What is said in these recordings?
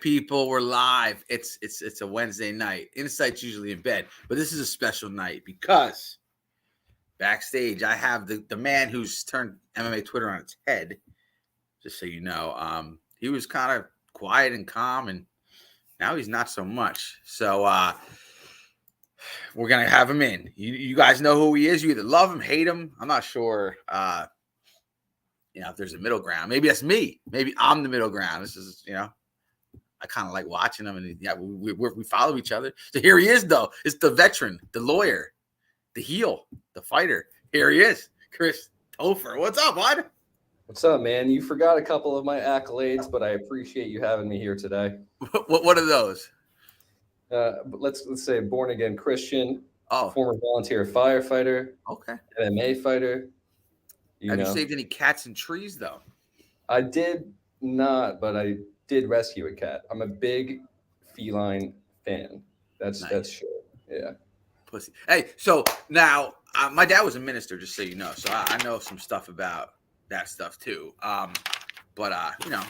people, we're live. It's a Wednesday night. Insight's usually in bed, but this is a special night because backstage I have the man who's turned MMA Twitter on its head. Just so you know, he was kind of quiet and calm, and now he's not so much. So we're gonna have him in. You guys know who he is. You either love him, hate him. I'm not sure. If there's a middle ground, maybe that's me. Maybe I'm the middle ground. This is, I kind of like watching him, and we follow each other. So here he is, though. It's the veteran, the lawyer, the heel, the fighter. Here he is, Chris TOPHER. What's up, bud? What's up, man? You forgot a couple of my accolades, but I appreciate you having me here today. What are those? But let's say born again Christian. Oh, former volunteer firefighter. Okay. MMA fighter. Have you saved any cats and trees, though? I did not, but I did rescue a cat. I'm a big feline fan. That's sure. Yeah. Pussy. Hey, so now my dad was a minister, just so you know. So I know some stuff about that stuff too. But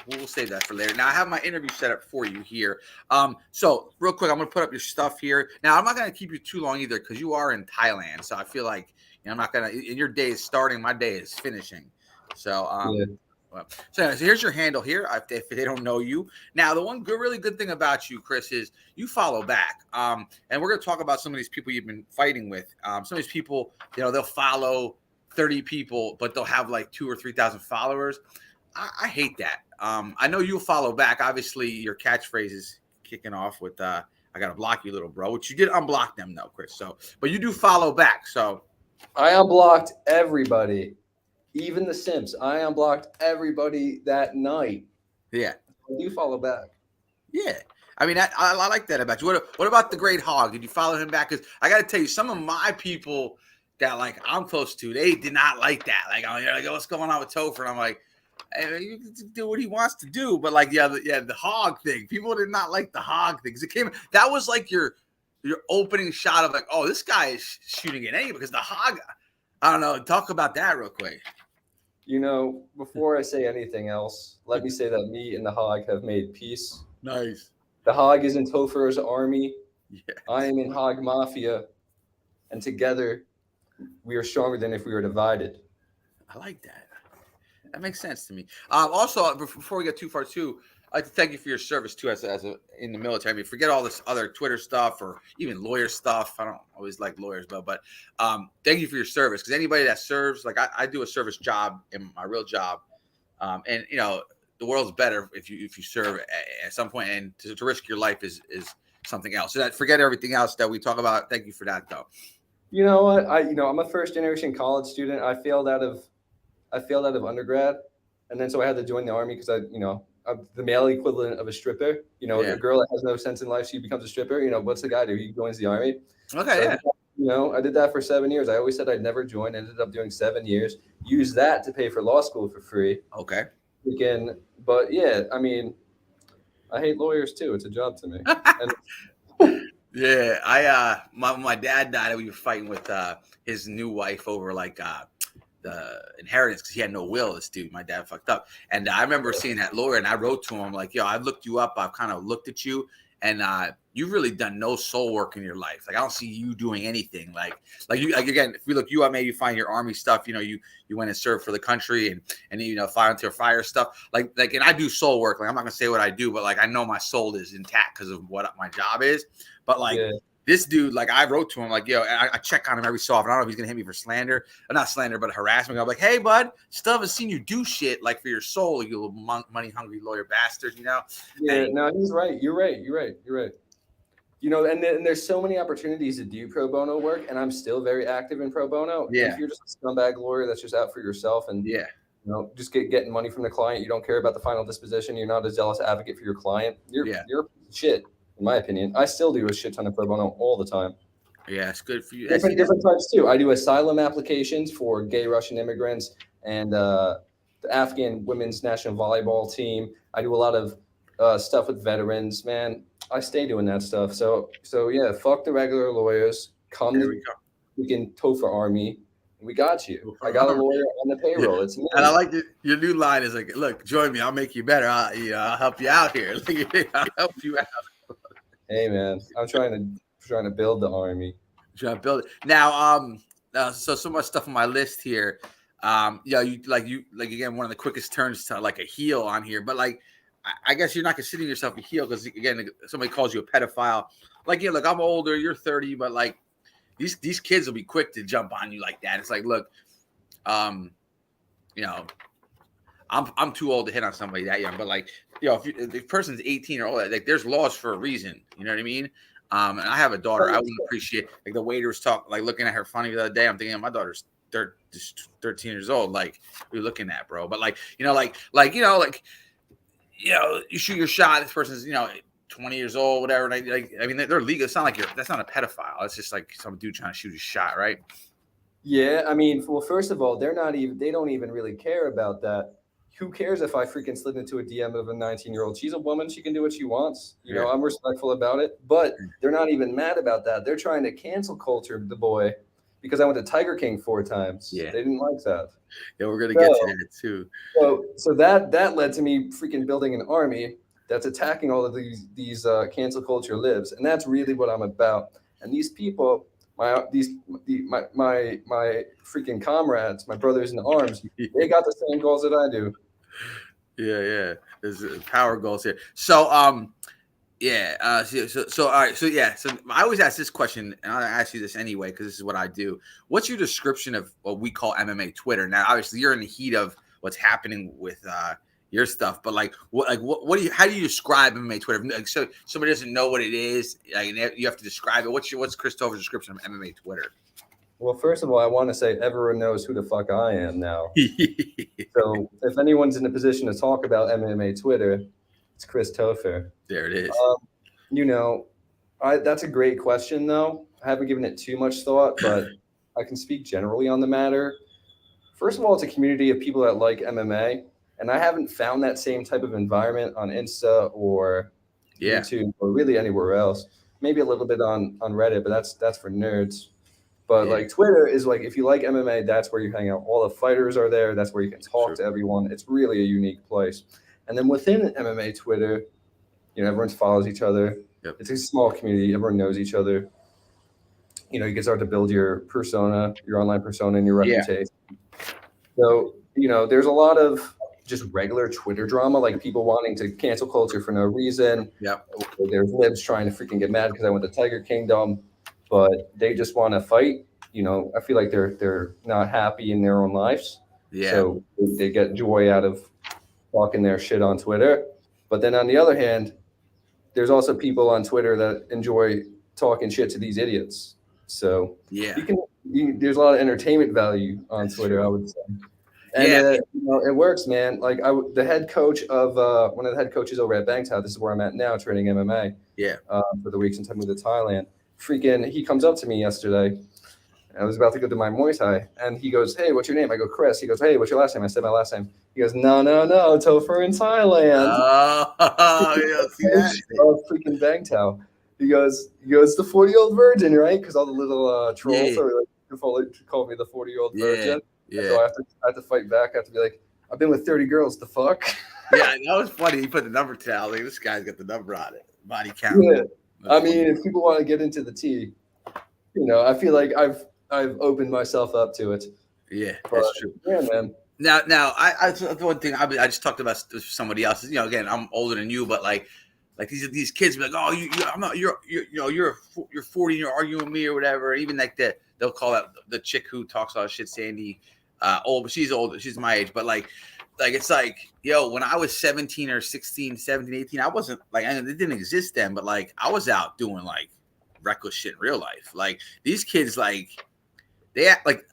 we'll save that for later. Now I have my interview set up for you here. So real quick, I'm gonna put up your stuff here. Now I'm not gonna keep you too long either because you are in Thailand. So I feel like I'm not gonna. And your day is starting. My day is finishing. So So here's your handle here. If they don't know you, now the one really good thing about you, Chris, is you follow back. And we're gonna talk about some of these people you've been fighting with. Some of these people, they'll follow 30 people, but they'll have like 2,000 or 3,000 followers. I hate that. I know you'll follow back. Obviously, your catchphrase is kicking off with "I gotta block you, little bro," which you did unblock them though, Chris. So, but you do follow back. So, I unblocked everybody, even the simps. I unblocked everybody that night. Yeah, I do follow back. Yeah. I mean, I like that about you. What about the Great Hog? Did you follow him back? Because I got to tell you, some of my people that I'm close to, they did not like that. Like, what's going on with Topher? And I'm like, hey, you can do what he wants to do, but the hog thing. People did not like the hog thing. That was like your opening shot of like, oh, this guy is shooting at anybody because the hog. I don't know. Talk about that real quick. Before I say anything else, let me say that me and the hog have made peace. Nice. The hog is in Topher's army. Yes. I am in hog mafia, and together we are stronger than if we were divided. I like that. That makes sense to me. Also, before we get too far, too, I'd like to thank you for your service too, as in the military. I mean, forget all this other Twitter stuff or even lawyer stuff. I don't always like lawyers, but thank you for your service, because anybody that serves, like I do a service job in my real job, and the world's better if you serve at some point, and to risk your life is something else. So that forget everything else that we talk about. Thank you for that, though. You know what? I'm a first generation college student. I failed out of undergrad, and then so I had to join the army because I'm the male equivalent of a stripper. A girl that has no sense in life, she becomes a stripper. What's the guy do? He joins the army. Okay. So, I did that for 7 years. I always said I'd never join. Ended up doing 7 years. Used that to pay for law school for free. Okay. But yeah, I mean, I hate lawyers too. It's a job to me. Yeah, my dad died. We were fighting with his new wife over the inheritance because he had no will. This dude, my dad, fucked up. And I remember seeing that lawyer, and I wrote to him like, "Yo, I've looked you up. I've kind of looked at you, and you've really done no soul work in your life. Like, I don't see you doing anything. Like again, if we look you up, maybe you find your army stuff. You went and served for the country, and volunteer fire stuff. Like, and I do soul work. Like, I'm not gonna say what I do, but I know my soul is intact because of what my job is. But this dude, I wrote to him, yo, I check on him every so often. I don't know if he's going to hit me for slander. Or not slander, but harassment. I'm like, hey, bud, still haven't seen you do shit, for your soul, you little money-hungry lawyer bastard, Yeah, no, he's right. You're right. And there's so many opportunities to do pro bono work, and I'm still very active in pro bono. Yeah. If you're just a scumbag lawyer that's just out for yourself and, just getting money from the client, you don't care about the final disposition, you're not a zealous advocate for your client, you're a piece of shit. In my opinion, I still do a shit ton of pro bono all the time. Yeah, it's good for you. Different types too. I do asylum applications for gay Russian immigrants and the Afghan women's national volleyball team. I do a lot of stuff with veterans. Man, I stay doing that stuff. So yeah, fuck the regular lawyers. Come to freaking TOPHER Army. We got you. I got a lawyer on the payroll. It's me. And I like your new line is like, look, join me. I'll make you better. I'll help you out here. I'll help you out. Hey, man, I'm trying to build the army. Trying to build it. Now, so much stuff on my list here. You again, one of the quickest turns to like a heel on here, but like, I guess you're not considering yourself a heel because again, somebody calls you a pedophile. Like, yeah, look, I'm older, you're 30, but like these kids will be quick to jump on you like that. It's like, look, I'm too old to hit on somebody that young, but like, if the person's 18 or older, like there's laws for a reason. You know what I mean? And I have a daughter. I wouldn't appreciate like the waiters talk, like looking at her funny the other day. I'm thinking, my daughter's 13 years old. Like, what are you looking at, bro? But like, you shoot your shot. This person's 20 years old, whatever. And I mean, they're legal. It's not like that's not a pedophile. It's just like some dude trying to shoot a shot, right? Yeah, I mean, well, first of all, they don't even really care about that. Who cares if I freaking slid into a DM of a 19-year-old? She's a woman. She can do what she wants. You know, I'm respectful about it. But they're not even mad about that. They're trying to cancel culture the boy because I went to Tiger King 4 times. Yeah. They didn't like that. Yeah, we're going to get to that too. So that led to me freaking building an army that's attacking all of these cancel culture libs. And that's really what I'm about. And these people, my freaking comrades, my brothers in arms, they got the same goals that I do. Yeah. There's power goals here. So, all right. So I always ask this question, and I'll ask you this anyway because this is what I do. What's your description of what we call MMA Twitter? Now, obviously, you're in the heat of what's happening with your stuff, but how do you describe MMA Twitter? Like, so somebody doesn't know what it is, like, you have to describe it. What's Chris Topher's description of MMA Twitter? Well, first of all, I want to say everyone knows who the fuck I am now. So if anyone's in a position to talk about MMA Twitter, it's Chris Topher. There it is. That's a great question, though. I haven't given it too much thought, but I can speak generally on the matter. First of all, it's a community of people that like MMA, and I haven't found that same type of environment on Insta or YouTube or really anywhere else. Maybe a little bit on Reddit, but that's for nerds. But like Twitter is like, if you like MMA, that's where you hang out. All the fighters are there. That's where you can talk to everyone. It's really a unique place. And then within MMA Twitter, everyone follows each other. Yep. It's a small community. Everyone knows each other. You can start to build your persona, your online persona, and your reputation. So, there's a lot of just regular Twitter drama, like people wanting to cancel culture for no reason. Yep. There's libs trying to freaking get mad because I went to Tiger Kingdom, but they just want to fight. I feel like they're not happy in their own lives. Yeah. So they get joy out of talking their shit on Twitter. But then on the other hand, there's also people on Twitter that enjoy talking shit to these idiots. So there's a lot of entertainment value on Twitter, I would say. And it works, man. Like the head coach of one of the head coaches over at Bangtao, this is where I'm at now, training MMA. Yeah. For the week since I moved to Thailand. Freaking, he comes up to me yesterday. I was about to go to my Muay Thai, and he goes, "Hey, what's your name?" I go, "Chris." He goes, "Hey, what's your last name?" I said my last name. He goes, "No, Topher in Thailand." See that? Freaking Bangtao. He goes, the 40-year-old virgin, right? Because all the little trolls are like, call me the 40-year-old virgin. Yeah. So I have to fight back. I have to be like, I've been with 30 girls. The fuck? Yeah, that was funny. He put the number down. Like, this guy's got the number on it. Body count. Yeah. I mean, if people want to get into the tea, I feel like I've opened myself up to it. Yeah, that's true. Yeah, man. Now, I the one thing I just talked about somebody else. Again, I'm older than you, but like these kids be like, "Oh, I'm not. You're 40 and you're arguing with me or whatever." Even like they'll call out the chick who talks all shit, Sandy, old, but she's older. She's my age, but like it's like, when I was 17 or 16, 17, 18, I wasn't like, it didn't exist then, but like I was out doing like reckless shit in real life. Like these kids, like they act like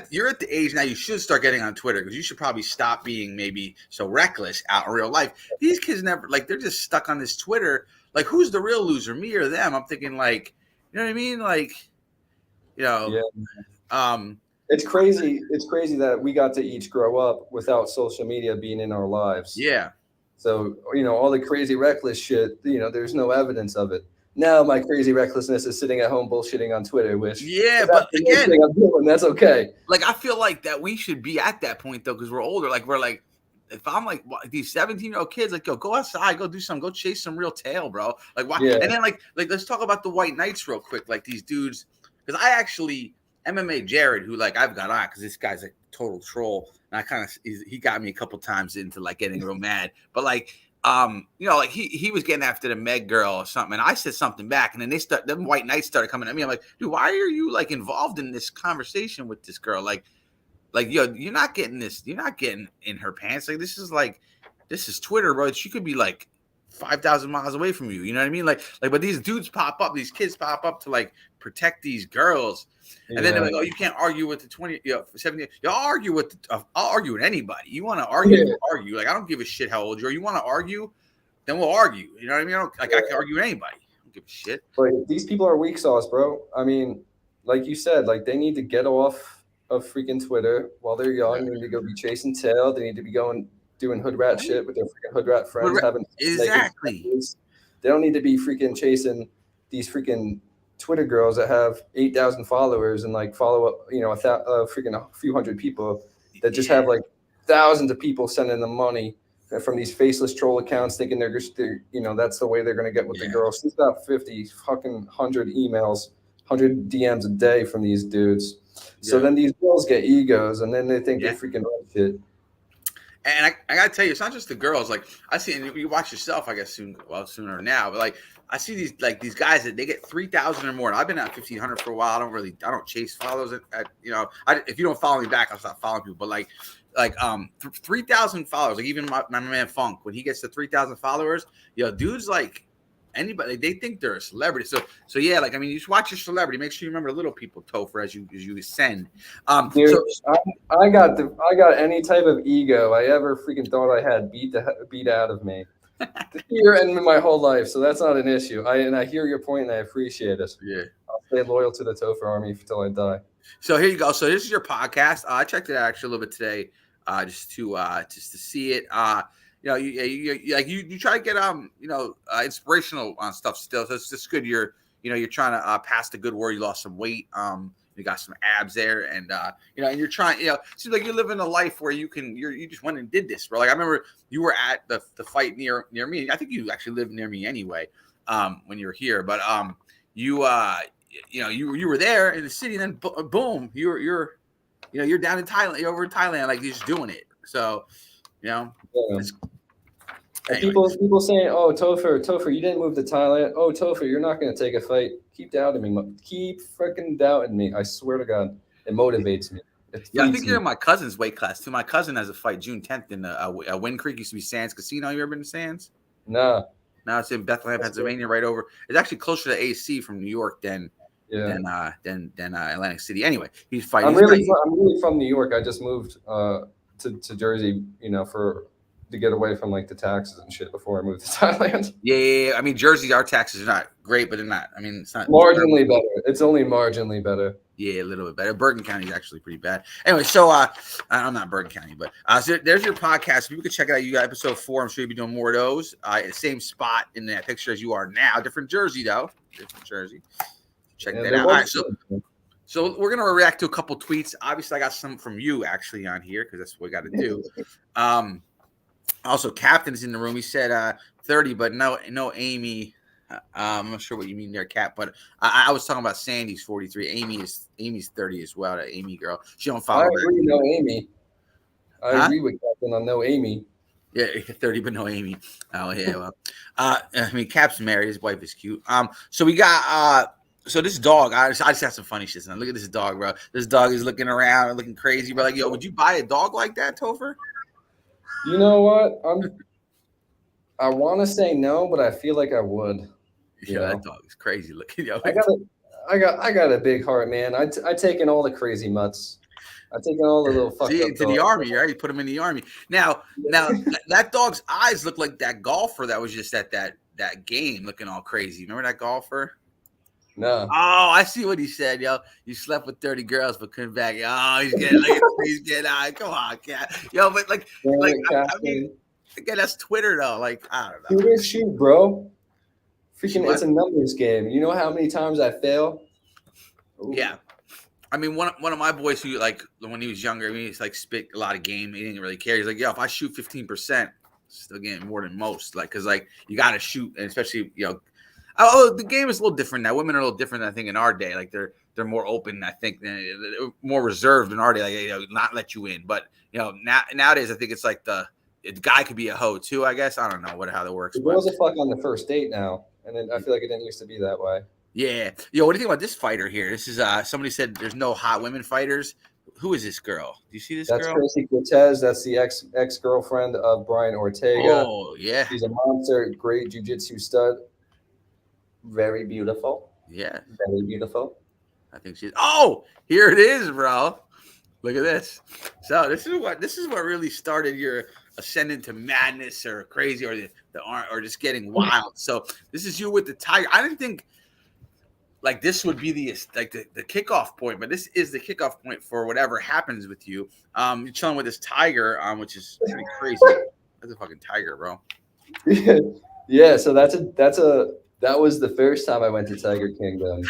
you're at the age now you should start getting on Twitter because you should probably stop being maybe so reckless out in real life. These kids never, like, they're just stuck on this Twitter. Like, who's the real loser, me or them? I'm thinking, like, you know what I mean? Like, it's crazy. It's crazy that we got to each grow up without social media being in our lives. Yeah. So, all the crazy reckless shit, there's no evidence of it. Now my crazy recklessness is sitting at home bullshitting on Twitter, which Yeah, if but that's the worst again, thing I'm doing, that's okay. like I feel like that we should be at that point though, because we're older. Like we're like, if I'm like these 17-year-old kids, like go outside, go do something, go chase some real tail, bro. Like why? Yeah. And then like let's talk about the White Knights real quick. Like these dudes, because I actually MMA Jared, who like I've got on because this guy's a total troll, and I kind of he got me a couple times into like getting real mad, but like. You know, like he was getting after the Meg girl or something, and I said something back, and then them White Knights started coming at me. I'm like, dude, why are you like involved in this conversation with this girl? Like you're not getting this, you're not getting in her pants. Like this is Twitter, bro. She could be like 5,000 miles away from you. You know what I mean? Like, but these dudes pop up, these kids pop up to like protect these girls. And then they're like, oh, you can't argue with the 20, 70. You'll argue with, I'll argue with anybody. You want to argue, argue. Like, I don't give a shit how old you are. You want to argue, then we'll argue. You know what I mean? I can argue with anybody. I don't give a shit. But these people are weak sauce, bro. I mean, like you said, like they need to get off of freaking Twitter while they're young. They need to go be chasing tail. They need to be doing hood rat shit with their freaking hood rat friends. Exactly. They don't need to be freaking chasing these freaking Twitter girls that have 8,000 followers and like follow up, freaking a few hundred people that just have like thousands of people sending them money from these faceless troll accounts, thinking they're that's the way they're gonna get with the girls. She's got 100 emails, 100 DMs a day from these dudes. So then these girls get egos, and then they think they freaking run shit. And I gotta tell you, it's not just the girls. Like I see, and you watch yourself, I guess sooner now. But like I see these guys that they get 3,000 or more. And I've been at 1,500 for a while. I don't chase followers. If you don't follow me back, I'll stop following people. But like 3,000 followers. Like even my man Funk, when he gets to 3,000 followers, dudes like anybody, they think they're a celebrity. So yeah, like I mean, you just watch your celebrity. Make sure you remember little people, Topher, as you ascend. Dude, I got any type of ego I ever freaking thought I had beat out of me here and in my whole life. So that's not an issue. I hear your point and I appreciate it. Yeah, I'll stay loyal to the Topher army until I die. So here you go. So this is your podcast. I checked it out actually a little bit today, just to see it. You try to get inspirational on stuff still. So it's just good. You're trying to pass the good word. You lost some weight. You got some abs there, and and you're trying. It seems like you're living a life where you just went and did this, bro. Like I remember you were at the fight near me. I think you actually lived near me anyway. When you were here, but you were there in the city, and then boom, you're down in Thailand. You're over in Thailand, like you're just doing it. So, People saying, "Oh, Topher, you didn't move to Thailand. Oh, Topher, you're not going to take a fight." Keep doubting me. Keep freaking doubting me. I swear to God, it motivates me. I think you're in my cousin's weight class too. My cousin has a fight June 10th in Wind Creek. Used to be Sands Casino. You ever been to Sands? No. Now it's in Bethlehem, Pennsylvania, right over. It's actually closer to AC from New York than Atlantic City. Anyway, he's fighting. I'm really from New York. I just moved to Jersey, to get away from like the taxes and shit before I moved to Thailand. Yeah. I mean, Jersey, our taxes are not great, but they're not. I mean, it's not marginally better. It's only marginally better. Yeah, a little bit better. Bergen County is actually pretty bad. Anyway, so I'm not Bergen County, but so there's your podcast. People can check it out. You got episode 4. I'm sure you'll be doing more of those. Same spot in that picture as you are now. Different jersey though. Different jersey. Check that out. All right, so we're gonna react to a couple tweets. Obviously, I got some from you actually on here because that's what we got to do. Also, Captain's in the room. He said 30, but no Amy. I'm not sure what you mean there, Cap. But I was talking about Sandy's 43. Amy's 30 as well. That Amy girl. She don't follow. I agree. No Amy. I agree with Captain on no Amy. Yeah, 30, but no Amy. Oh yeah. Well, I mean, Cap's married. His wife is cute. So we got So this dog, I just got some funny shit. Now look at this dog, bro. This dog is looking around and looking crazy, bro. Like, yo, would you buy a dog like that, Topher? You know what? I want to say no, but I feel like I would. Yeah, that dog is crazy looking. Yo. I got a big heart, man. I take in all the crazy mutts. I take in all the little fucked up to the army, right? You put him in the army. Now that dog's eyes look like that golfer that was just at that game, looking all crazy. Remember that golfer? No. Oh, I see what he said, yo. You slept with 30 girls, but couldn't back. Oh, he's getting out. Come on, cat. Yo, but I mean, again, that's Twitter though. Like, I don't know. Twitter shoot, bro. Freaking, it's a numbers game. You know how many times I fail? Ooh. Yeah. I mean, one of my boys who, like, when he was younger, I mean, he's like spit a lot of game. He didn't really care. He's like, yo, if I shoot 15%, still getting more than most. Like, cause like you got to shoot, and especially the game is a little different now. Women are a little different, I think, in our day. Like they're more open, I think, than more reserved in our day. Like not let you in. But nowadays, I think it's like the guy could be a hoe too. I guess I don't know how that works. The girls are fuck on the first date now, and then I feel like it didn't used to be that way. Yeah. What do you think about this fighter here? This is somebody said there's no hot women fighters. Who is this girl? Do you see this girl? That's Tracy Cortez. That's the ex-girlfriend of Brian Ortega. Oh, yeah. She's a monster, great jiu-jitsu stud. Very beautiful. Yeah. Very beautiful. I think she's here it is, bro. Look at this. So this is what really started your ascendant to madness or crazy or just getting wild. So this is you with the tiger. I didn't think like this would be the kickoff point, but this is the kickoff point for whatever happens with you. You're chilling with this tiger, which is pretty crazy. That's a fucking tiger, bro. Yeah, so that was the first time I went to Tiger Kingdom.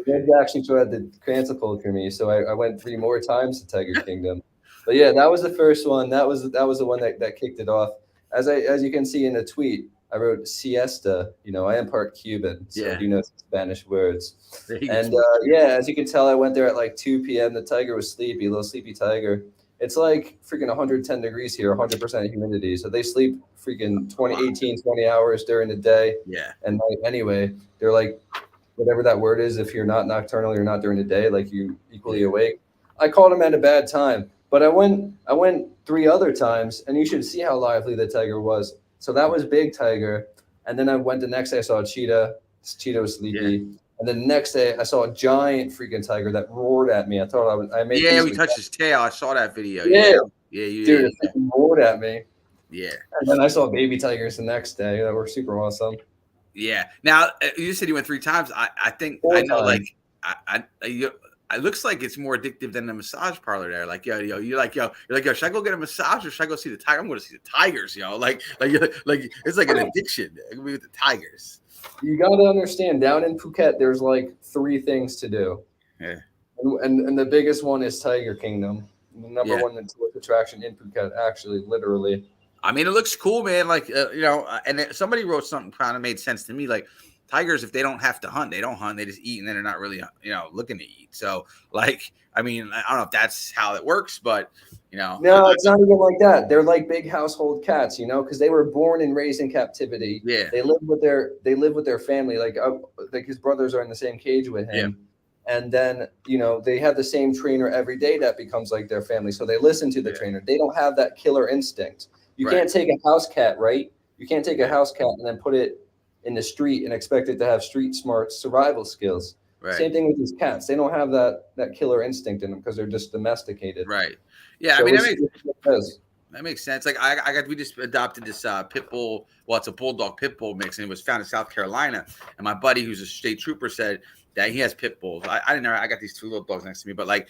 They actually tried to cancel culture me, so I went 3 more times to Tiger Kingdom. But yeah, that was the first one. That was the one that kicked it off. As you can see in the tweet, I wrote siesta. I am part Cuban, so I do know Spanish words. And as you can tell, I went there at like 2 p.m. The tiger was sleepy, a little sleepy tiger. It's like freaking 110 degrees here, 100% humidity. So they sleep freaking 20 hours during the day. Yeah. And anyway, they're like, whatever that word is, if you're not nocturnal, you're not during the day, like you equally awake. I called him at a bad time, but I went 3 other times, and you should see how lively the tiger was. So that was big tiger. And then I went the next day, I saw a cheetah. Cheetah was sleepy. Yeah. And then the next day, I saw a giant freaking tiger that roared at me. I thought I made we touched his tail. I saw that video. Yeah. Dude, it roared at me. Yeah. And then I saw baby tigers the next day that were super awesome. Yeah. Now, you said you went 3 times. I think 4 I know, times. like, it looks like it's more addictive than the massage parlor there. Like, you're like, should I go get a massage or should I go see the tiger? I'm going to see the tigers, like it's like an addiction with the tigers. You got to understand, down in Phuket, there's like 3 things to do. Yeah. And the biggest one is Tiger Kingdom. The number one tourist attraction in Phuket, actually, literally. I mean, it looks cool, man. Like, and somebody wrote something kind of made sense to me. Like, tigers, if they don't have to hunt, they don't hunt. They just eat, and then they're not really, looking to eat. So, like, I mean, I don't know if that's how it works, but, No, it's not even like that. They're like big household cats, because they were born and raised in captivity. Yeah. They live with their family. Like his brothers are in the same cage with him. Yeah. And then, they have the same trainer every day that becomes like their family. So they listen to the trainer. They don't have that killer instinct. You can't take a house cat, right? You can't take a house cat and then put it in the street and expect it to have street smart survival skills. Right. Same thing with these cats. They don't have that killer instinct in them because they're just domesticated. Right. Yeah. So I mean, that makes sense. Like we just adopted this pit bull. Well, it's a bulldog pit bull mix, and it was found in South Carolina. And my buddy, who's a state trooper, said that he has pit bulls. I didn't know. I got these 2 little dogs next to me, but like,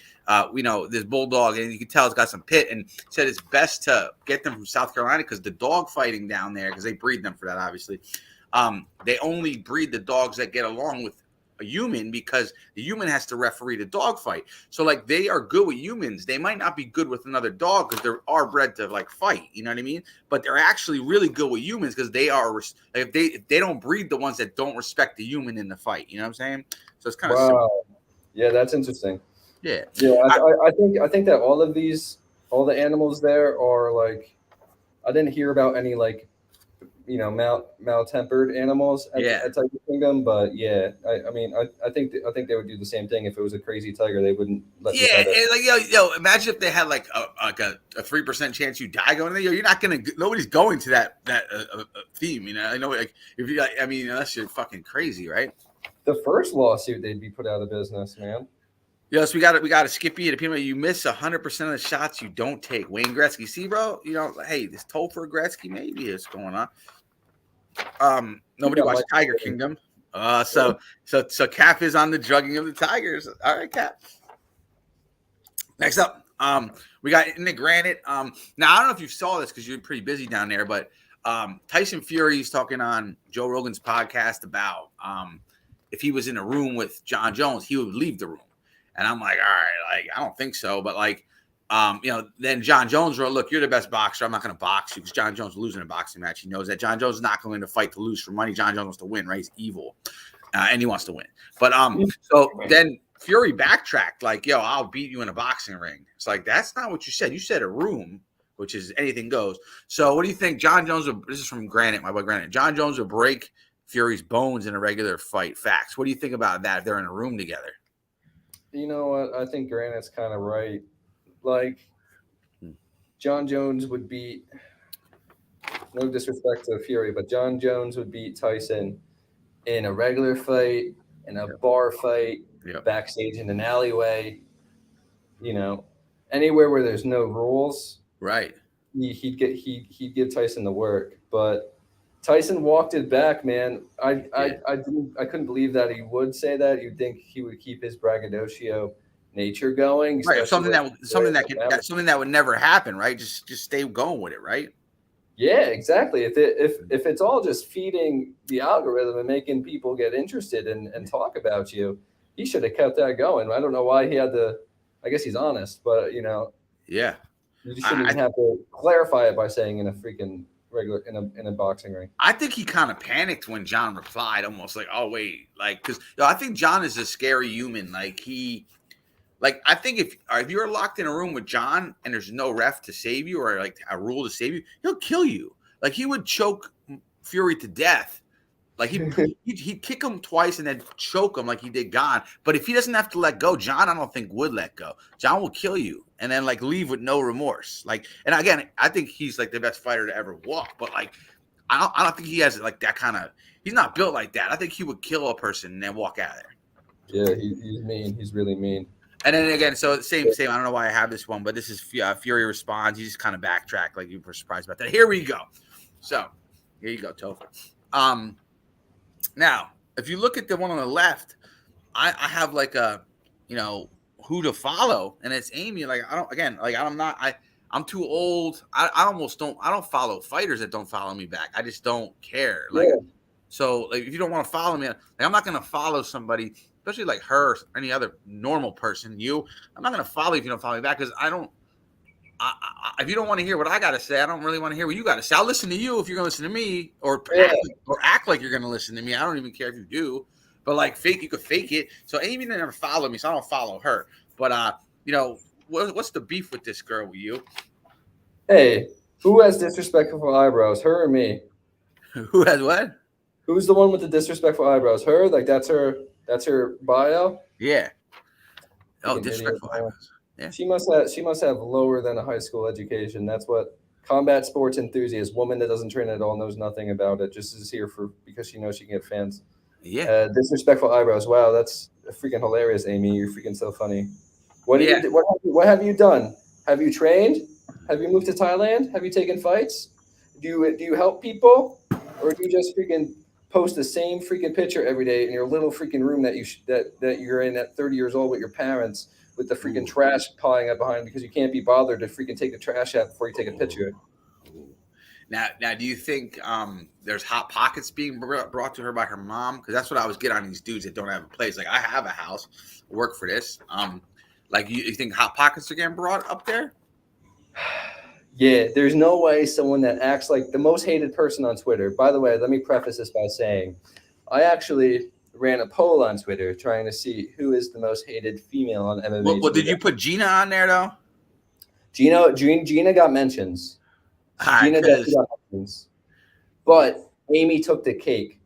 this bulldog, and you can tell it's got some pit. And said it's best to get them from South Carolina because the dog fighting down there, because they breed them for that, obviously. They only breed the dogs that get along with a human because the human has to referee the dog fight. So like they are good with humans. They might not be good with another dog because they are bred to like fight. You know what I mean? But they're actually really good with humans because they are if they don't breed the ones that don't respect the human in the fight. You know what I'm saying? So it's kind of simple. Yeah, that's interesting. Yeah. Yeah, I think that all the animals there are like, I didn't hear about any like, maltempered animals at Tiger Kingdom, but yeah, I think they would do the same thing if it was a crazy tiger. They wouldn't let you have it. Like imagine if they had like a 3% chance you die going there. You're not nobody's going to that theme. I know, like if you like, unless you're fucking crazy, right? The first lawsuit, they'd be put out of business, man. Yes, we got to skip you to people. You miss 100% of the shots you don't take. Wayne Gretzky, see, bro. Hey, this TOPHER Gretzky, maybe it's going on. Nobody watched Tiger Kingdom. So Cap is on the drugging of the tigers. All right, Cap. Next up, we got in the Granite. Now I don't know if you saw this because you're pretty busy down there, but Tyson Fury's talking on Joe Rogan's podcast about if he was in a room with John Jones, he would leave the room. And I'm like, all right, like, I don't think so. But like, then John Jones wrote, look, you're the best boxer. I'm not going to box you because John Jones is losing a boxing match. He knows that John Jones is not going to fight to lose for money. John Jones wants to win, right? He's evil. And he wants to win. But so then Fury backtracked, like, yo, I'll beat you in a boxing ring. It's like, that's not what you said. You said a room, which is anything goes. So what do you think? John Jones this is from Granite, my boy Granite. John Jones would break Fury's bones in a regular fight. Facts. What do you think about that if they're in a room together? You know what? I think Granite's kind of right. Like, John Jones would beat, no disrespect to Fury, but John Jones would beat Tyson in a regular fight, in a bar fight, backstage in an alleyway, anywhere where there's no rules. Right. He'd give Tyson the work, but Tyson walked it back, man. I couldn't believe that he would say that. You'd think he would keep his braggadocio nature going, right? Something that would never happen, right? Just stay going with it, right? Yeah, exactly. If it's all just feeding the algorithm and making people get interested and talk about you, he should have kept that going. I don't know why he had to. I guess he's honest, but yeah, you shouldn't even have to clarify it by saying in a freaking regular in a boxing ring. I think he kind of panicked when John replied, almost like, "Oh wait," like because I think John is a scary human. Like I think if you're locked in a room with John and there's no ref to save you or like a rule to save you, he'll kill you. Like he would choke Fury to death. Like he'd kick him twice and then choke him like he did Gon. But if he doesn't have to let go, John I don't think would let go. John will kill you and then like leave with no remorse. Like, and again, I think he's like the best fighter to ever walk. But like, I don't think he has like that kind of. He's not built like that. I think he would kill a person and then walk out of there. Yeah, he's mean. He's really mean. And then again, so same. I don't know why I have this one, but this is Fury responds. He just kind of backtracked, like you were surprised about that. Here we go. So here you go, Topher. Now, if you look at the one on the left, I have like a, who to follow, and it's Amy. Like I'm too old. I don't follow fighters that don't follow me back. I just don't care. Like, so like if you don't want to follow me, like I'm not gonna follow somebody. Especially like her or any other normal person, I'm not going to follow you if you don't follow me back because if you don't want to hear what I got to say, I don't really want to hear what you got to say. I'll listen to you if you're going to listen to me or act like you're going to listen to me. I don't even care if you do, but like you could fake it. So Amy never followed me, so I don't follow her. But, what's the beef with this girl with you? Hey, who has disrespectful eyebrows, her or me? Who has what? Who's the one with the disrespectful eyebrows? Her? Like that's her bio? Yeah. Oh, disrespectful eyebrows. Yeah. She must have lower than a high school education. That's what combat sports enthusiast, woman that doesn't train at all, knows nothing about it, just is here because she knows she can get fans. Yeah. Disrespectful eyebrows. Wow, that's freaking hilarious, Amy. You're freaking so funny. What have you done? Have you trained? Have you moved to Thailand? Have you taken fights? Do you help people, or do you just freaking post the same freaking picture every day in your little freaking room that you're in at 30 years old with your parents, with the freaking trash piling up behind because you can't be bothered to freaking take the trash out before you take a picture? Now, do you think there's hot pockets being brought to her by her mom? Because that's what I was getting on these dudes that don't have a place. Like I have a house, work for this. Like you think hot pockets are getting brought up there? Yeah, there's no way someone that acts like the most hated person on Twitter. By the way, let me preface this by saying I actually ran a poll on Twitter trying to see who is the most hated female on MMA. Well, did you put Gina on there, though? Gina got mentions. Gina definitely got mentions. But Amy took the cake.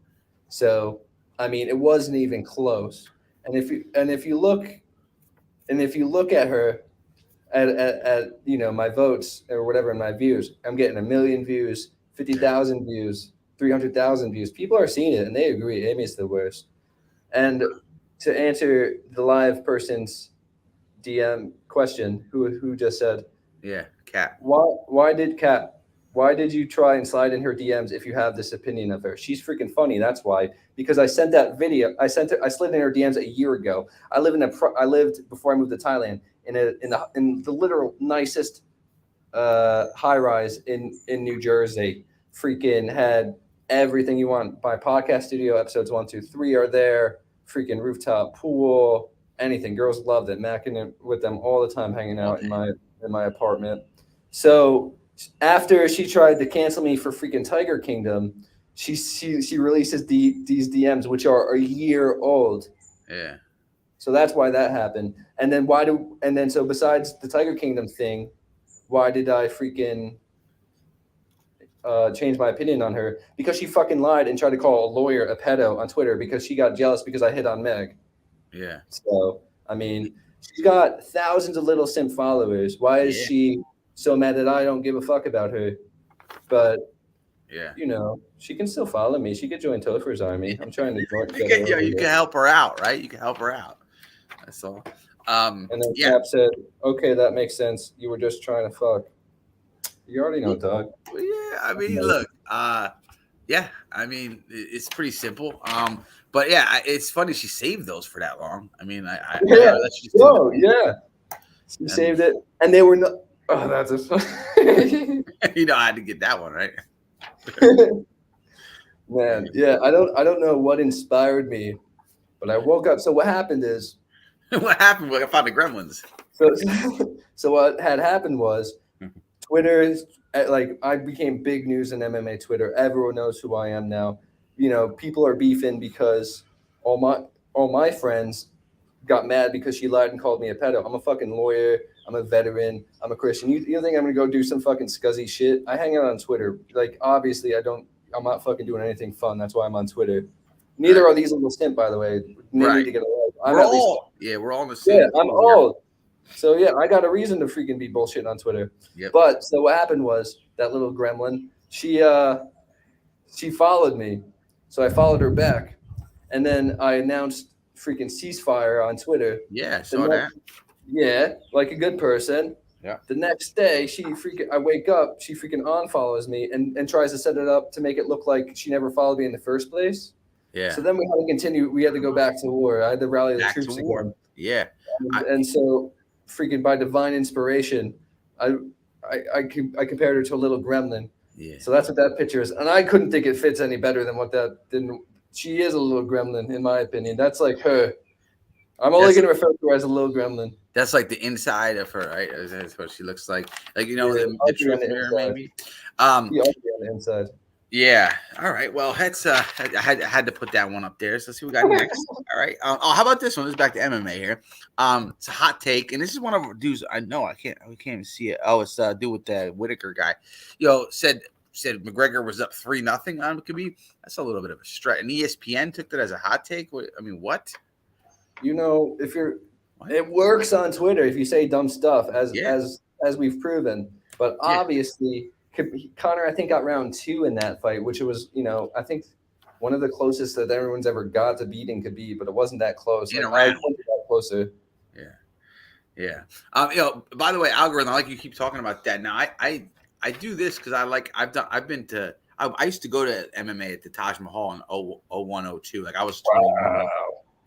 So, I mean, it wasn't even close. And if you look at her, at my votes or whatever in my views, I'm getting 1 million views, 50,000 views, 300,000 views. People are seeing it and they agree Amy's the worst. And to answer the live person's DM question, who just said, Kat. Why did you try and slide in her DMs if you have this opinion of her? She's freaking funny. That's why. Because I sent that video. I slid in her DMs a year ago. I lived before I moved to Thailand in the literal nicest high rise in New Jersey, freaking had everything you want. My podcast studio episodes 1, 2, 3 are there. Freaking rooftop pool, anything. Girls loved it. Macking it with them all the time, hanging out in my apartment. So after she tried to cancel me for freaking Tiger Kingdom, she releases these DMs, which are a year old. Yeah. So that's why that happened. And then so besides the Tiger Kingdom thing, why did I freaking change my opinion on her? Because she fucking lied and tried to call a lawyer a pedo on Twitter because she got jealous because I hit on Meg. Yeah. So I mean, she's got thousands of little simp followers. Why is she so mad that I don't give a fuck about her? But you know, she can still follow me. She could join Topher's army. I'm trying to join. You can help her out, right? You can help her out. That's all. And then Cap said, "Okay, that makes sense. You were just trying to fuck." You already know, dog. Well, yeah, I mean, look, yeah, I mean, it's pretty simple. But yeah, it's funny she saved those for that long. I mean, she saved it, and they were not. Oh, that's you know, I had to get that one right. Man, yeah, I don't know what inspired me, but I woke up. So what happened is, what happened when I found the gremlins? So what had happened was, Twitter, like I became big news in MMA Twitter. Everyone knows who I am now. You know, people are beefing because all my friends got mad because she lied and called me a pedo. I'm a fucking lawyer. I'm a veteran. I'm a Christian. You think I'm gonna go do some fucking scuzzy shit? I hang out on Twitter. Like, obviously, I'm not fucking doing anything fun. That's why I'm on Twitter. Neither are these little simp, by the way. They need to get away. We're all in the same. Yeah, I'm old. So yeah, I got a reason to freaking be bullshitting on Twitter. Yep. But so what happened was that little gremlin, she followed me. So I followed her back. And then I announced freaking ceasefire on Twitter. Yeah, I saw that. Yeah, like a good person. Yeah. The next day, I wake up, she freaking unfollows me and tries to set it up to make it look like she never followed me in the first place. Yeah. So then we had to continue. We had to go back to war. I had to rally the troops again. Yeah. And so, freaking by divine inspiration, I compared her to a little gremlin. Yeah. So that's what that picture is, and I couldn't think it fits any better than what that didn't. She is a little gremlin, in my opinion. That's like her. I'm only going to refer to her as a little gremlin. That's like the inside of her, right? That's what she looks like. Like, you know, the truth mirror, maybe. On the inside. Yeah. All right. Well, that's I had to put that one up there. So let's see what we got next. All right. How about this one? This is back to MMA here. It's a hot take, and this is one of our dudes. I know we can't even see it. Oh, it's dude with the Whitaker guy. Said McGregor was up 3-0 on Khabib. That's a little bit of a stretch. And ESPN took that as a hot take. I mean, what? You know, it works on Twitter if you say dumb stuff, as we've proven. But obviously, Conor, I think, got round 2 in that fight, which was, I think one of the closest that everyone's ever got to beating Khabib, but it wasn't that close. In a I round. think it got closer. Yeah. By the way, algorithm, I like you keep talking about that. Now, I do this because I used to go to MMA at the Taj Mahal in 01, 02. Like I was 21.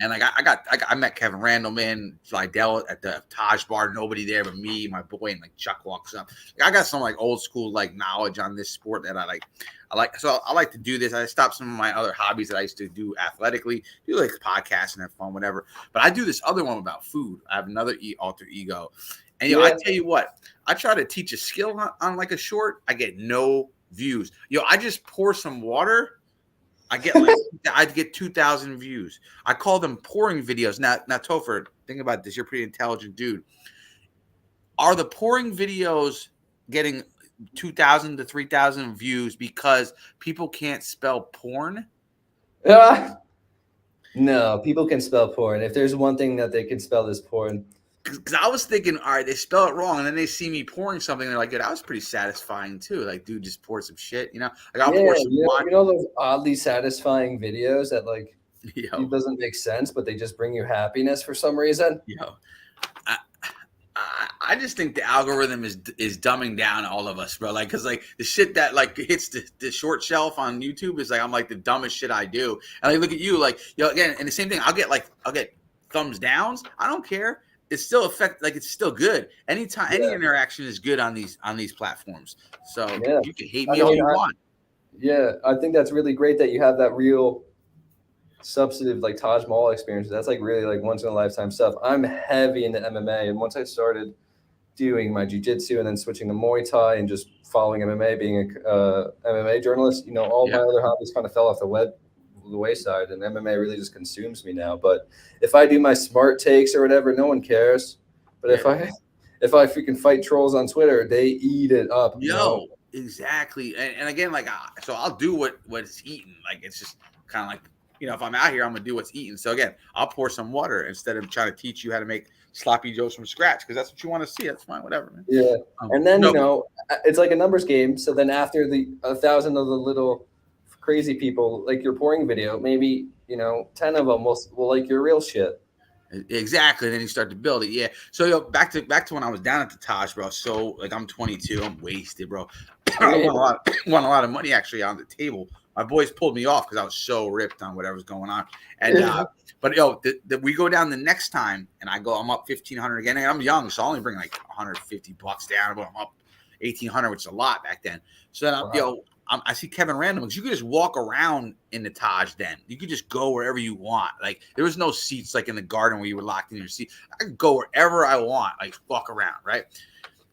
And like I met Kevin Randleman, Slidell at the Taj bar, nobody there but me, my boy, and like Chuck walks up. Like, I got some like old school like knowledge on this sport that I like. So I like to do this. I stopped some of my other hobbies that I used to do athletically, do like podcasts and have fun, whatever. But I do this other one about food. I have another alter ego. And I tell you what, I try to teach a skill on like a short, I get no views. I just pour some water. I get 2,000 views. I call them pouring videos. Now, Topher, think about this. You're a pretty intelligent dude. Are the pouring videos getting 2,000 to 3,000 views because people can't spell porn? No, people can spell porn. If there's one thing that they can spell, is porn. Because I was thinking, all right, they spell it wrong, and then they see me pouring something, and they're like, that was pretty satisfying too. Like, dude, just pour some shit, Like, I'll pour some wine. You know those oddly satisfying videos that like it doesn't make sense, but they just bring you happiness for some reason. I just think the algorithm is dumbing down all of us, bro. Like, because like the shit that like hits the short shelf on YouTube is like I'm like the dumbest shit I do, and I look at you like again, and the same thing. I'll get thumbs downs. I don't care. It's still it's still good. Any interaction is good on these platforms. So you can hate me all you want. Yeah, I think that's really great that you have that real substantive like Taj Mahal experience. That's like really like once in a lifetime stuff. I'm heavy into MMA, and once I started doing my jujitsu and then switching to Muay Thai and just following MMA, being a MMA journalist, all my Yeah, other hobbies kind of fell off the wayside, and MMA really just consumes me now. But if I do my smart takes or whatever, no one cares. But yeah. if I freaking fight trolls on Twitter, they eat it up. Yo, exactly. And again, like, so I'll do what's eaten. Like, it's just kind of like, if I'm out here, I'm gonna do what's eaten. So again, I'll pour some water instead of trying to teach you how to make sloppy joes from scratch because that's what you want to see. That's fine, whatever, man. Yeah. And then, No, it's like a numbers game. So then after the 1,000 of the little crazy people like your pouring video, maybe, 10 of them will like your real shit. exactly. Then you start to build it. Yeah. So back to when I was down at the Taj, bro. So like I'm 22, I'm wasted, bro. I won a lot of money actually on the table. My boys pulled me off because I was so ripped on whatever was going on. And but we go down the next time, and I'm up 1,500 again. And I'm young, so I only bring like $150 down, but I'm up 1,800, which is a lot back then. So then Wow. I see Kevin Randall because you could just walk around in the Taj. Then you could just go wherever you want. Like there was no seats like in the garden where you were locked in your seat. I could go wherever I want, like walk around, right?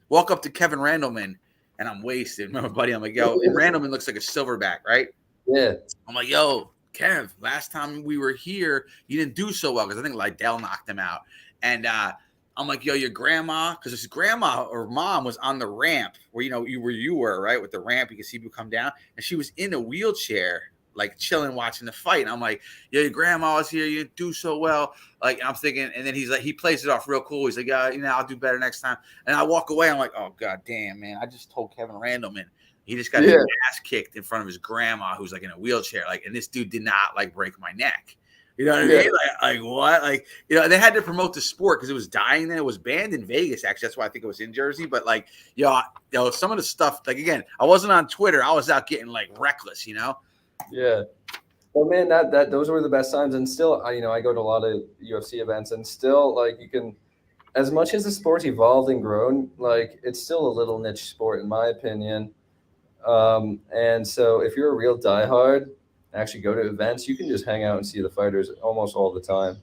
Walk up to Kevin Randleman, and I'm wasted. Remember, buddy, I'm like, yo, and Randleman looks like a silverback, right? Yeah. I'm like, yo, Kev, last time we were here, you didn't do so well because I think Lydell knocked him out. And I'm like, yo, your grandma, because his grandma or mom was on the ramp where you were, right? With the ramp, you can see people come down, and she was in a wheelchair, like chilling, watching the fight. And I'm like, yo, your grandma was here, you didn't do so well. Like I'm thinking, and then he's like, he plays it off real cool. He's like, yeah, I'll do better next time. And I walk away, I'm like, oh god damn, man, I just told Kevin Randleman. He just got his Yeah. ass kicked in front of his grandma, who's like in a wheelchair. Like, and this dude did not like break my neck. You know what I Yeah. mean? Like what? Like, they had to promote the sport because it was dying then. It was banned in Vegas, actually. That's why I think it was in Jersey. But like, some of the stuff, like again, I wasn't on Twitter. I was out getting like reckless, Yeah. Well, man, that those were the best times. And still, I go to a lot of UFC events, and still, like, you can, as much as the sport's evolved and grown, like, it's still a little niche sport, in my opinion. And so if you're a real diehard and actually go to events, you can just hang out and see the fighters almost all the time.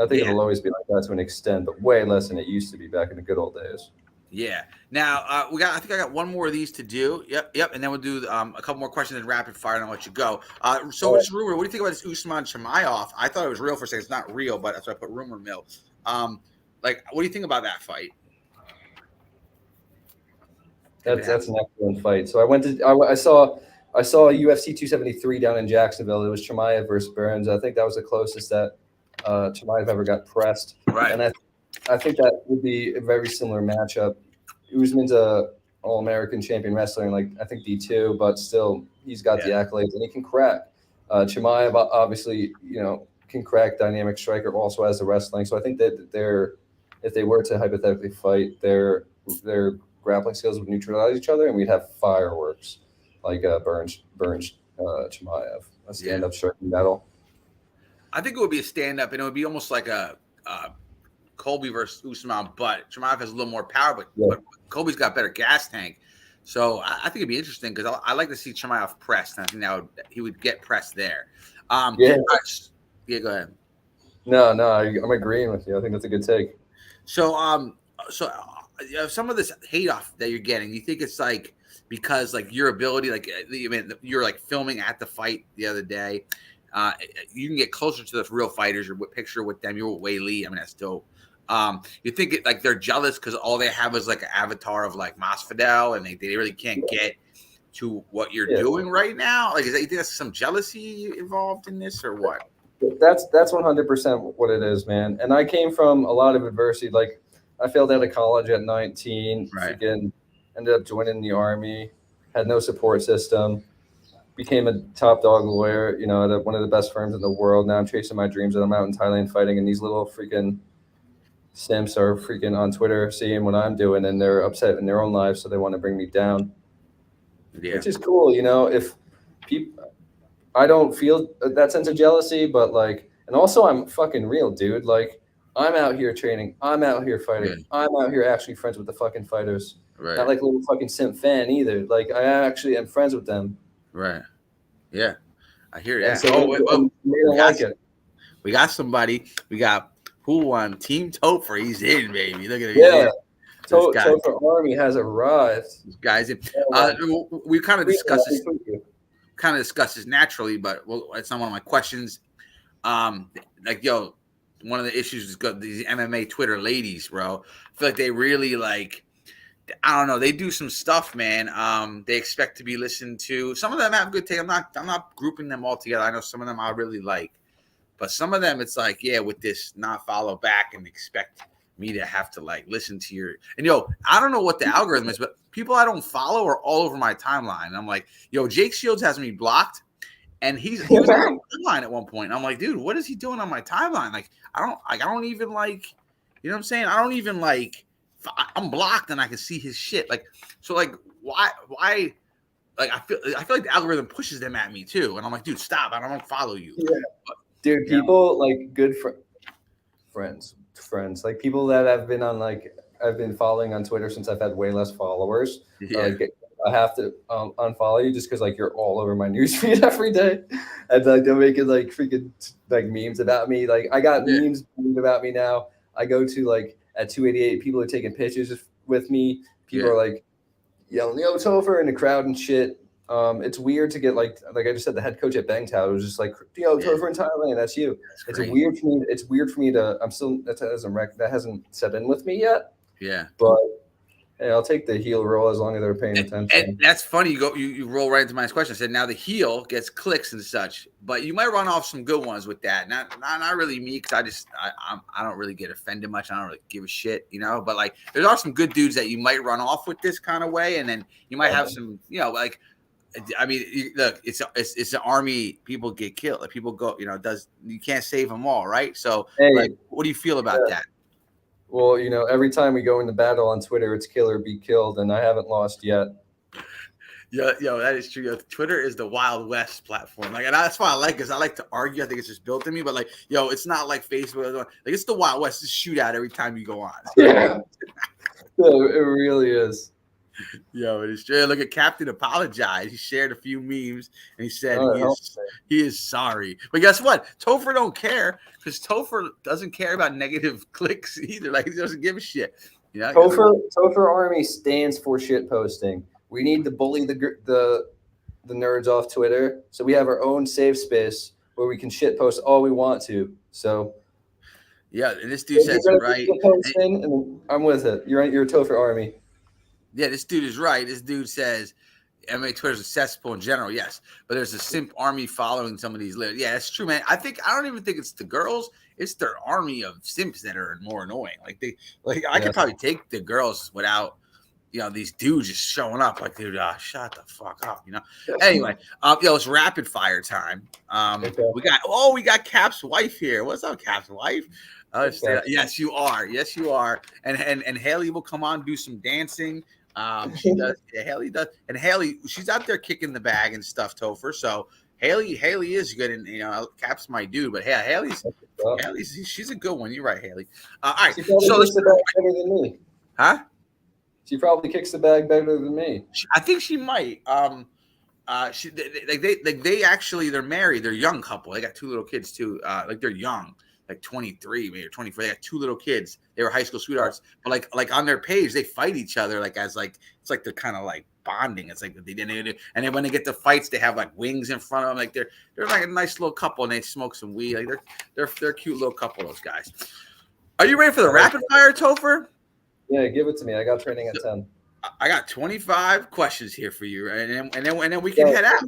I think Yeah. it'll always be like that to an extent, but way less than it used to be back in the good old days. Yeah. Now I think I got one more of these to do. Yep. And then we'll do a couple more questions and rapid fire, and I'll let you go. So All right. it's rumor. What do you think about this Usman Chimaev? I thought it was real for a second. It's not real, but that's why I put rumor mill. Like, what do you think about that fight? If it That's happens. an excellent fight. So I saw UFC 273 down in Jacksonville. It was Chimaev versus Burns. I think that was the closest that Chimaev ever got pressed, Right. and I think that would be a very similar matchup. Usman's a All-American champion wrestler, and like I think D2, but still he's got the Yeah. accolades and he can crack. Chimaev obviously can crack, dynamic striker, also has the wrestling. So I think that if they were to hypothetically fight, their grappling skills would neutralize each other, and we'd have fireworks like Burns Chimaev, a Yeah. stand-up striking battle. I think it would be a stand up, and it would be almost like a Colby versus Usman, but Chimaev has a little more power, Yeah, but Colby's got better gas tank. So I think it'd be interesting because I like to see Chimaev pressed, and I think he would get pressed there. yeah. Yeah, go ahead. No, I'm agreeing with you. I think that's a good take. So some of this hate off that you're getting, you think it's like because like your ability, like you're like filming at the fight the other day, you can get closer to the real fighters. Your picture with them, you're with Wei Lee. I mean, that's dope. You think like they're jealous because all they have is like an avatar of like Masvidal, and they really can't get to what you're Yeah. doing right now? Like, you think that's some jealousy involved in this, or what? That's 100% what it is, man. And I came from a lot of adversity. Like I failed out of college at 19, Right. freaking ended up joining the army, had no support system, became a top dog lawyer, at one of the best firms in the world. Now I'm chasing my dreams, and I'm out in Thailand fighting, and these little freaking simps are freaking on Twitter seeing what I'm doing, and they're upset in their own lives, so they want to bring me down, Yeah. which is cool. If people, I don't feel that sense of jealousy, but like, and also I'm fucking real, dude. Like, I'm out here training. I'm out here Yeah. fighting. I'm out here actually friends with the fucking fighters. Not Right. like a little fucking simp fan either. Like, I actually am friends with them. Right. Yeah. I hear And that. so Oh, wait, oh, they don't like it. we got somebody. We got who won? Team Topher. He's in, baby. Look at him. He's Yeah, in. This guy. Topher Army has arrived. This guy's in. Oh, We kind of tweet me, I'll discussed this. retweet you. Kind of discuss this naturally, but well, it's not one of my questions. Like yo, one of the issues is got these MMA Twitter ladies, bro. I feel like they really like. I don't know. They do some stuff, man. They expect to be listened to. Some of them have good take. I'm not grouping them all together. I know some of them I really like, but some of them it's like, yeah, with this not follow back and expect me to have to like listen to your and yo, I don't know what the algorithm is, but people I don't follow are all over my timeline. And I'm like, yo, Jake Shields has me blocked, and he was on my timeline at one point. And I'm like, dude, what is he doing on my timeline? Like, I don't even like, you know what I'm saying? I don't even like. I'm blocked and I can see his shit. Like, so like, why? Like, I feel like the algorithm pushes them at me too, and I'm like, dude, stop! I don't follow you. Yeah, dude. People like good friends, like people that have been on like I've been following on Twitter since I've had way less followers. Yeah. Like, I have to unfollow you just because like you're all over my newsfeed every day, and like they're making like freaking like memes about me. Like I got memes about me now. I go to like at 288, people are taking pictures with me. People are like yelling, "Yo, Topher," in the crowd and shit. It's weird to get like I just said, the head coach at Bangtao was just like, "Yo, Topher in Thailand, that's you." It's weird for me. It's weird for me to. I'm still that hasn't set in with me yet. Yeah, but hey, I'll take the heel roll as long as they're paying attention. And that's funny. You roll right into my next question. I said now the heel gets clicks and such, but you might run off some good ones with that. Not really me because I don't really get offended much. I don't really give a shit, you know. But like there are some good dudes that you might run off with this kind of way, and then you might have some, you know, like. I mean, look, it's an army. People get killed. Like people go, you know. You can't save them all, right? So, like, what do you feel about that? Well, you know, every time we go into battle on Twitter, it's kill or be killed, and I haven't lost yet. Yeah, yo, that is true. Yo, Twitter is the Wild West platform. Like, and that's why I like it. Because I like to argue. I think it's just built in me. But like, yo, it's not like Facebook. Like, it's the Wild West. It's a shootout every time you go on. Yeah, yeah, it really is. Yo, it is true. Look at Captain apologized. He shared a few memes and he said he is sorry. But guess what? Topher don't care because Topher doesn't care about negative clicks either. Like he doesn't give a shit. You know, Topher Army stands for shit posting. We need to bully the nerds off Twitter, so we have our own safe space where we can shit post all we want to. So yeah, and this dude says right. And I'm with it. You're a Topher Army. Yeah, this dude is right. This dude says MMA Twitter's a cesspool in general, yes. But there's a simp army following some of these. Yeah, that's true, man. I don't even think it's the girls. It's their army of simps that are more annoying. I could probably take the girls without, you know, these dudes just showing up. Like, dude, shut the fuck up, you know. Anyway, it's rapid fire time. We got Cap's wife here. What's up, Cap's wife? Yes, you are. Yes, you are. And Haley will come on, do some dancing. She does. Yeah, Haley does. And Haley, she's out there kicking the bag and stuff, Topher. So Haley is good, and you know, Cap's my dude. But yeah, Haley's she's a good one. You're right, Haley. All right. She probably kicks the bag better than me. Huh? She probably kicks the bag better than me. I think she might. They actually they're married. They're a young couple. They got 2 little kids too. Like they're young. Like 23, maybe 24. They got 2 little kids. They were high school sweethearts. But like on their page, they fight each other like as like it's like they're kind of like bonding. It's like they didn't. And then when they get to fights, they have like wings in front of them. Like they're like a nice little couple, and they smoke some weed. Like they're a cute little couple. Those guys. Are you ready for the rapid fire, Topher? Yeah, give it to me. I got training at 10. I got 25 questions here for you, and then we can head out.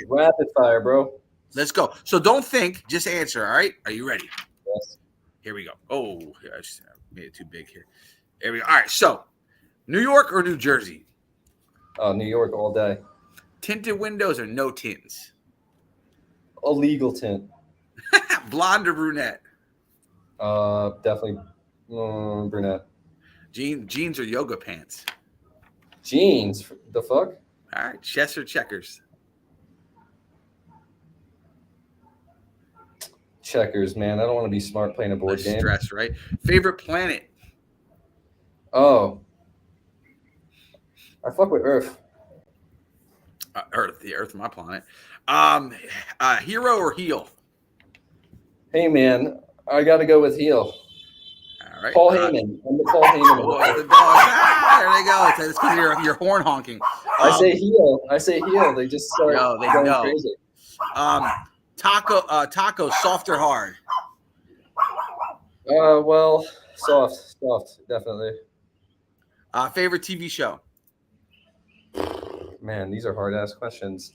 Rapid fire, bro. Let's go. So don't think, just answer. All right? Are you ready? Yes. Here we go. Oh, I just made it too big here. There we go. All right. So, New York or New Jersey? Oh, New York all day. Tinted windows or no tints? Illegal tint. Blonde or brunette? Definitely brunette. Jeans or yoga pants? Jeans. The fuck? All right. Chess or checkers? Checkers, man. I don't want to be smart playing a board game. Stress, right? Favorite planet? Oh, I fuck with Earth. Earth, the Earth, my planet. Hero or heel? Hey, man, I got to go with heel. All right. Paul Heyman. I'm the Paul Heyman. Oh, the dog. There they go. It's because you're horn honking. I say heel. I say heel. They just start They going know. crazy. Taco, soft or hard? Well, soft, definitely. Favorite TV show? Man, these are hard ass questions.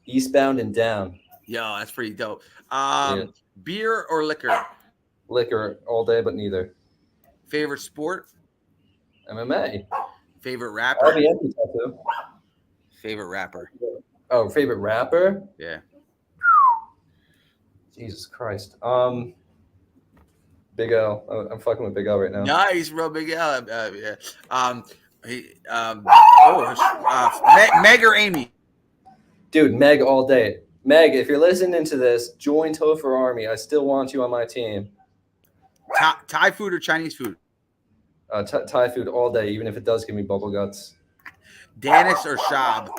Eastbound and Down. Yo, that's pretty dope. Yeah. Beer or liquor? Liquor all day, but neither. Favorite sport? MMA. Favorite rapper? RBM tattoo. Favorite rapper? Oh, favorite rapper? Yeah. Jesus Christ. Big L. I'm fucking with Big L right now. Nice, bro. Big L. Yeah. Meg or Amy? Dude, Meg all day. Meg, if you're listening to this, join TOPHER Army. I still want you on my team. Thai food or Chinese food? Thai food all day, even if it does give me bubble guts. Dennis or Shab?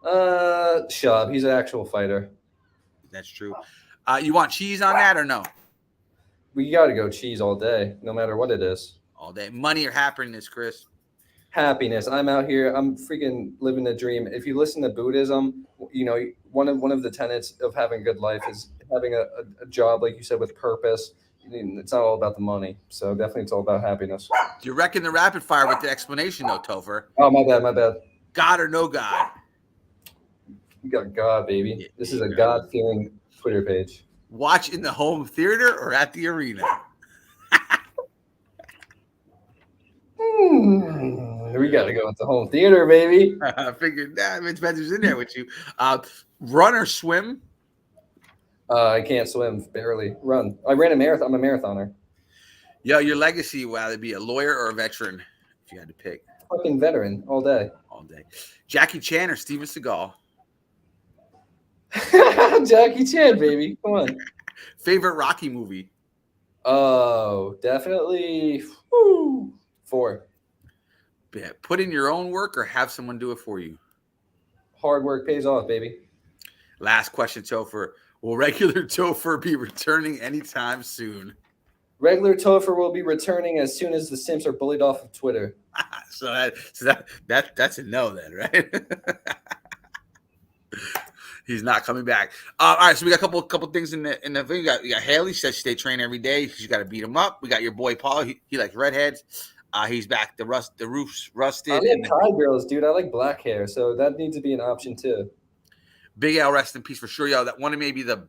Shab. He's an actual fighter. That's true. You want cheese on that or no? We got to go cheese all day, no matter what it is. All day. Money or happiness, Chris? Happiness. I'm out here. I'm freaking living the dream. If you listen to Buddhism, you know, one of the tenets of having a good life is having a job, like you said, with purpose. It's not all about the money. So definitely it's all about happiness. Do you reckon the rapid fire with the explanation, though, Topher? Oh, my bad. God or no God? You got God, baby. Yeah, this is a God-fearing Twitter page. Watch in the home theater or at the arena? We got to go with the home theater, baby. I figured that. Vince Spencer's in there with you. Run or swim? I can't swim, barely. Run. I ran a marathon. I'm a marathoner. Yo, your legacy, would either be a lawyer or a veteran, if you had to pick? Fucking veteran, all day. All day. Jackie Chan or Steven Seagal? Jackie Chan, baby. Come on. Favorite Rocky movie? Oh, definitely 4. Yeah. Put in your own work or have someone do it for you? Hard work pays off, baby. Last question, Topher. Will regular Topher be returning anytime soon? Regular Topher will be returning as soon as the Simps are bullied off of Twitter. so that's a no then, right? He's not coming back. All right, so we got a couple things in the thing. We got Haley says they train every day. She's got to beat him up. We got your boy Paul. He likes redheads. He's back. The roof's rusted. I like Thai girls, dude. I like black hair, so that needs to be an option too. Big L, rest in peace for sure, yo. That one of maybe the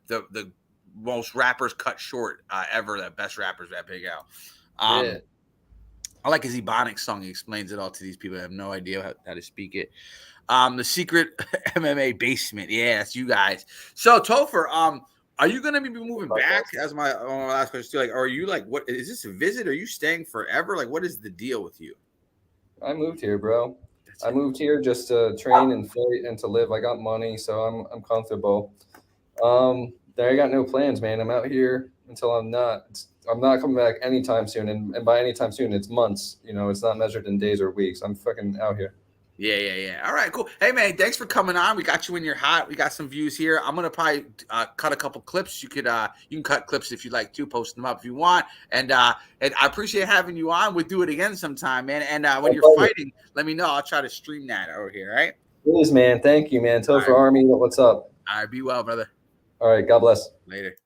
most rappers cut short ever. The best rappers, that Big L. Yeah. I like his Ebonics song. He explains it all to these people. I have no idea how to speak it. The secret MMA basement. Yeah, that's you guys. So Topher, are you gonna be moving back? That's my last question too. Like, are you like, what is this a visit? Are you staying forever? Like, what is the deal with you? I moved here, bro. I moved here just to train and fight and to live. I got money, so I'm comfortable. There I got no plans, man. I'm out here until I'm not. I'm not coming back anytime soon, and by anytime soon, it's months. You know, it's not measured in days or weeks. I'm fucking out here. Yeah. All right, cool. Hey, man, thanks for coming on. We got you in your hot. We got some views here. I'm gonna probably cut a couple clips. You can cut clips if you'd like to. Post them up if you want. And I appreciate having you on. We'll do it again sometime, man. And when you're fighting, let me know. I'll try to stream that over here. All right. Please, man. Thank you, man. TOPHER Army. What's up? All right. Be well, brother. All right. God bless. Later.